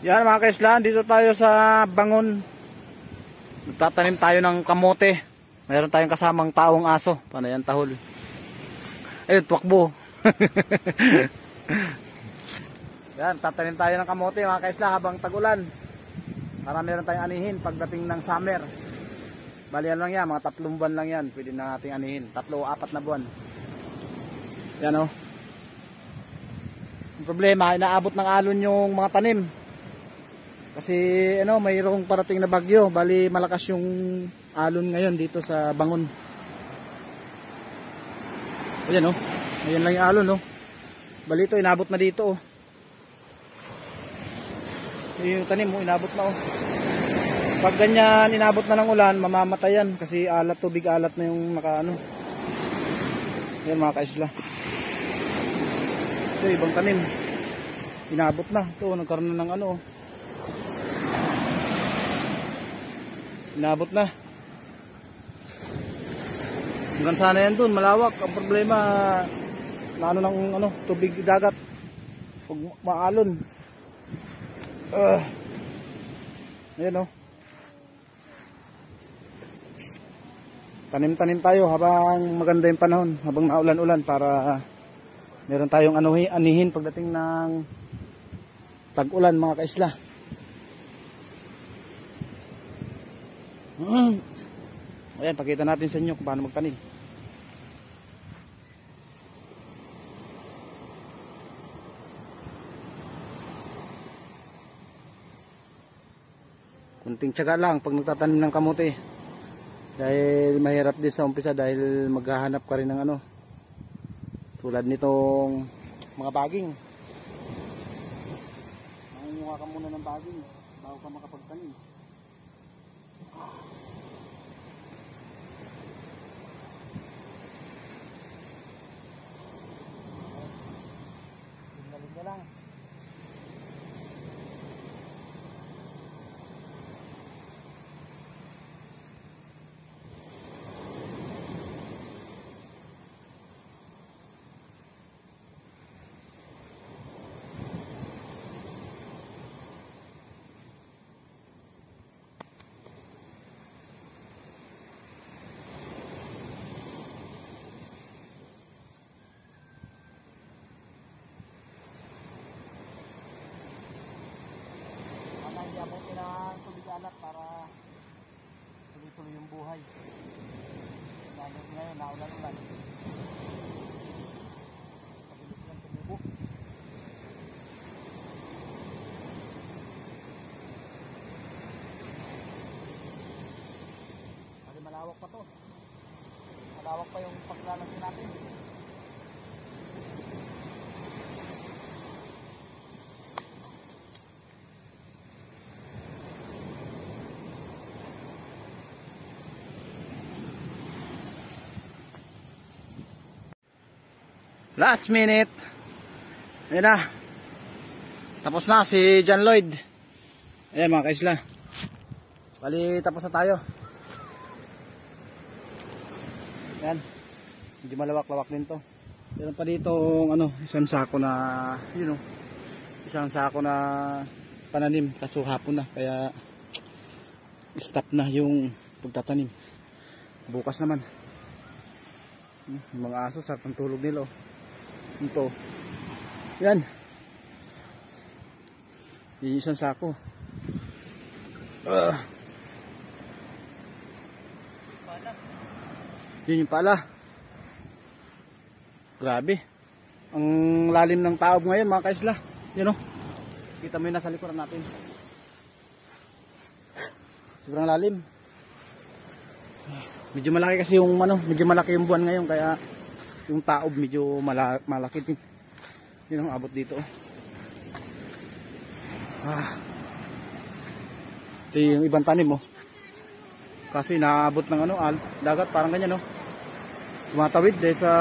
Yan mga kaisla, dito tayo sa Bangon. Magtatanim tayo ng kamote. Mayroon tayong kasamang taong aso. Panayan tahol. Ayun, tuwakbo. Yan, tatanim tayo ng kamote mga kaisla habang tag-ulan. Para meron tayong anihin pagdating ng summer. Bali yan lang yan, mga 3 buwan lang yan. Pwede na nating anihin. 3 o 4 na buwan. Yan o. Ang problema, inaabot ng alon yung mga tanim. Kasi ano, mayroong parating na bagyo. Bali malakas yung alon ngayon dito sa Bangon. Ayan o. Ayan lang yung alon o. Bali ito, inabot na dito o. Yung tanim mo, inabot na o. Pag ganyan, inabot na ng ulan, mamamatay yan. Kasi alat, tubig alat na yung nakaano. Ayan mga kaisla. Ito, ibang tanim. Inabot na. Ito, nagkaroon na ng ano o. Inabot na. Hanggang sana yan dun, malawak. Ang problema, ano ng ano, tubig dagat. Pag maalon. Ayan o. Tanim-tanim tayo habang maganda yung panahon. Habang naulan-ulan para meron tayong anihin pagdating ng tag-ulan mga kaisla. Ayan, pakita natin sa inyo kung paano magtanim. Kunting tiyaga lang pag nagtatanim ng kamote. Dahil mahirap din sa umpisa dahil maghahanap ka rin ng ano. Tulad nitong mga baging. Mangunguha ka muna ng baging bago ka makapagtanim. Tingnan lang. Abutin ang tubig alat para tuloy-tuloy yung buhay. Lalo ngayon, naulan-ulan. Pabilis lang tumubo. Kasi malawak pa to. Malawak pa yung paglalagyan natin. Last minute. Ayan na. Tapos na si John Lloyd. Ayan mga kaisla. Bali tapos na tayo. Ayan. Hindi malawak-lawak din to. Meron pa dito ano, isang sako na yun o. Isang sako na pananim. Kaso hapon na. Kaya stop na yung pagtatanim. Bukas naman. Mga aso sa pantulog nila o. Ito. Yan. Yung isang sako. Yun yung pala. Grabe. Ang lalim ng taob ngayon mga kaisla. Yan o. Kita mo yun nasa likuran natin. Sobrang lalim. Medyo malaki kasi yung ano, medyo malaki yung buwan ngayon kaya yung taob medyo malaki din. Yun ang abot dito. Ito yung ibang tanim mo. Kasi naabot ng ano, dagat parang ganyan no. Tumatawid dahil sa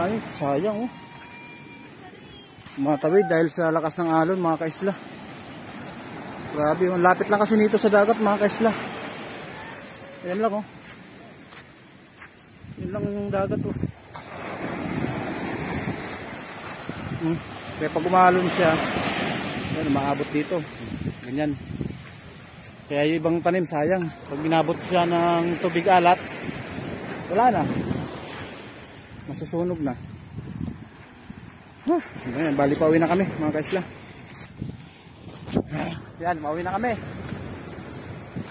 ay, sayang oh. Tumatawid dahil sa lakas ng alon mga kaisla. Grabe, lapit lang kasi nito sa dagat mga kaisla. Ayan lang oh. Yun lang yung dagat oh. Kaya pag umalon siya Yan, maabot dito. Ganyan. Kaya yung ibang tanim sayang. Pag binabot siya ng tubig alat, wala na. Masusunog na. Yan, bali pauwi na kami mga kaisla. Yan, pauwi na kami.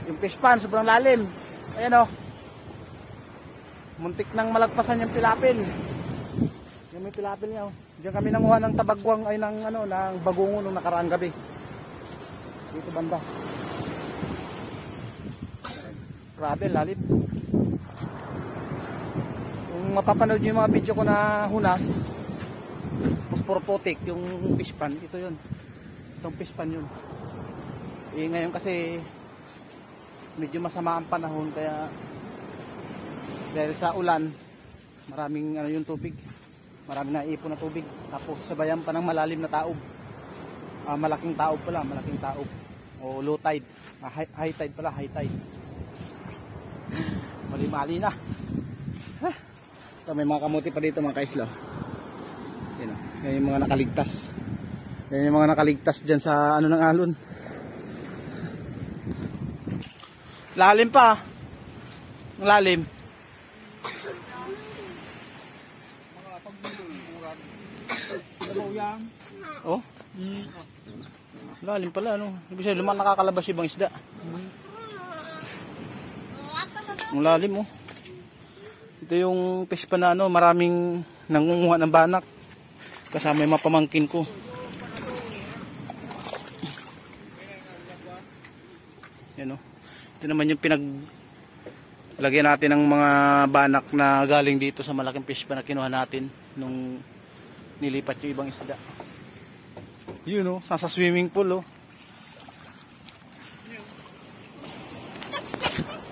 Yung fish pan, sobrang lalim. Ayan o. Muntik nang malagpasan yung pilapil. Yung may pilapil niya o. Diyan kami nanguha ng tabagwang ay ng bagungo nung nakaraang gabi. Dito banda. Grabe, lalim. Kung mapapanood nyo yung mga video ko na hunas, Phosphorophotic, yung fish pan, ito yun. Itong fish pan yun. Eh ngayon kasi medyo masama ang panahon, kaya dahil sa ulan, maraming yung tubig. Maraming naipon na tubig. Tapos sabayan pa ng malalim na taob. Malaking taob pala, malaking taob. O low tide. High tide pala, high tide. Mali-mali na. So, may mga kamuti pa dito mga kaislo. Yan yung mga nakaligtas. Yan yung mga nakaligtas dyan sa ng alon. Lalim pa. Lalim. Oh. Lalim pala Ibig sabihin lumang nakakalabas ibang isda. Ang lalim Ito yung fish pa na maraming nangunguha ng banak. Kasama yung mga pamangkin ko. Yan Ito naman yung lagyan natin ng mga banak na galing dito sa malaking fish pa na kinuha natin nung nilipat yung ibang isda. Yun nasa swimming pool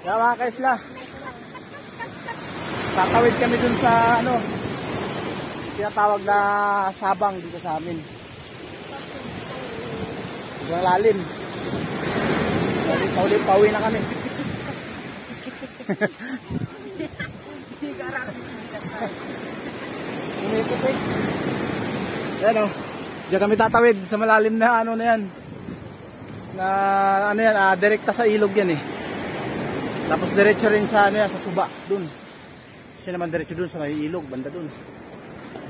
Kaya mga kaisla, tatawid kami dun sa tinatawag na sabang dito sa amin. Sobrang lalim. Pauwi na kami. Umikot Yan diyan kami tatawid sa malalim na na yan. Na direkta sa ilog yan Tapos diretso rin sa sa suba dun. Siya naman diretso dun sa may ilog, banda dun.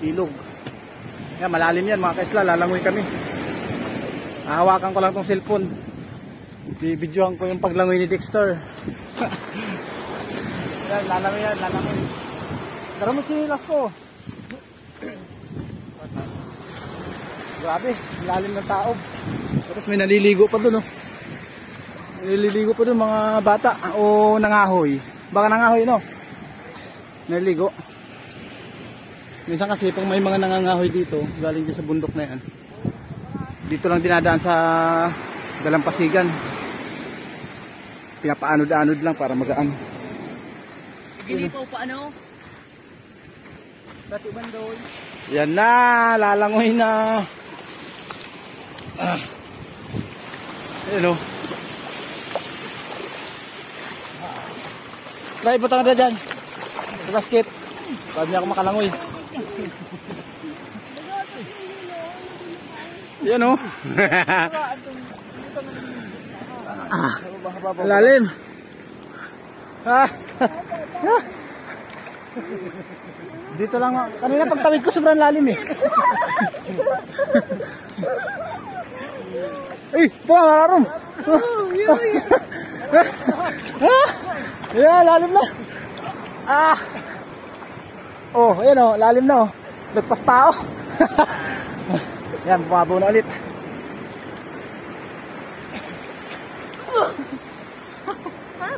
Ilog. Yan, malalim yan mga kaisla, lalangoy kami. Hawakan ko lang tong cellphone. Bibidyohan ko yung paglangoy ni Dexter. Yan, lalangoy yan, lalangoy. Tara mo sinilas ko. Grabe, lalim ng taob. Tapos may naliligo pa dun Naliligo pa dun mga bata o nangahoy. Baka nangahoy naliligo. Minsan kasi pag may mga nangangahoy dito, galing din sa bundok na yan. Dito lang dinadaan sa dalampasigan. Pinapaanod-anod lang para magaan. Gilipaw pa Dati bandoy. Yan na, lalangoy na. Ayan Try, butang na dyan. Sa basket. Pag niya ako makalangoy. Yan lalim. Dito lang kanina pagtawid ko sobrang lalim ito nga mararom. Yan, lalim na. Ayan lalim na Nagpas tao. Yan, bumabaw na ulit.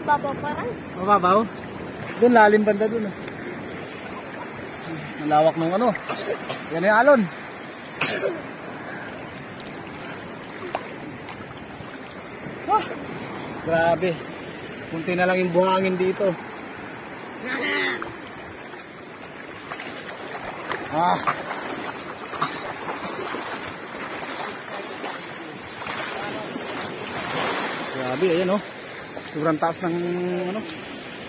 Babaw parang. Mababaw? Doon, lalim banda doon. Ang lawak ng Yan yung alon. Grabe. Kunti na lang yung buhangin dito. Grabe, ayan sobrang taas ng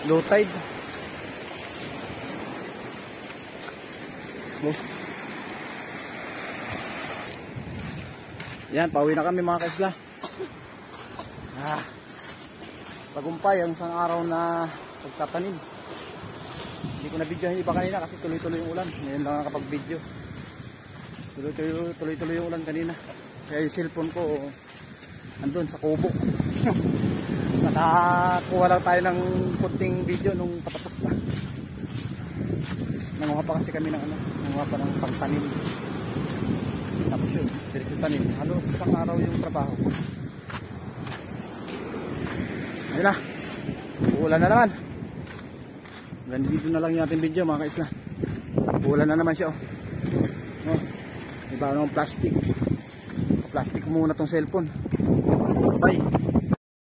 low tide. Yan, pauwi na kami mga kaisla. Tagumpay ang isang araw na pagtatanim. Hindi ko na video yung iba kanina kasi tuloy-tuloy yung ulan. Ngayon lang nakapag-video. Tuloy-tuloy yung ulan kanina. Kaya yung cellphone ko andun sa kubo. Nakakuha lang tayo ng kunting video nung patapos na. Nanguha pa kasi kami ng nanguha pa ng pagtanim. Tapos yun, diretso tanim. Halos isang araw yung trabaho. Ayun na. Uulan na naman. Ganito na lang yung ating video mga kaisla. Uulan na naman siya. Oh. Iba naman plastic. Plastic muna tong cellphone. Bye.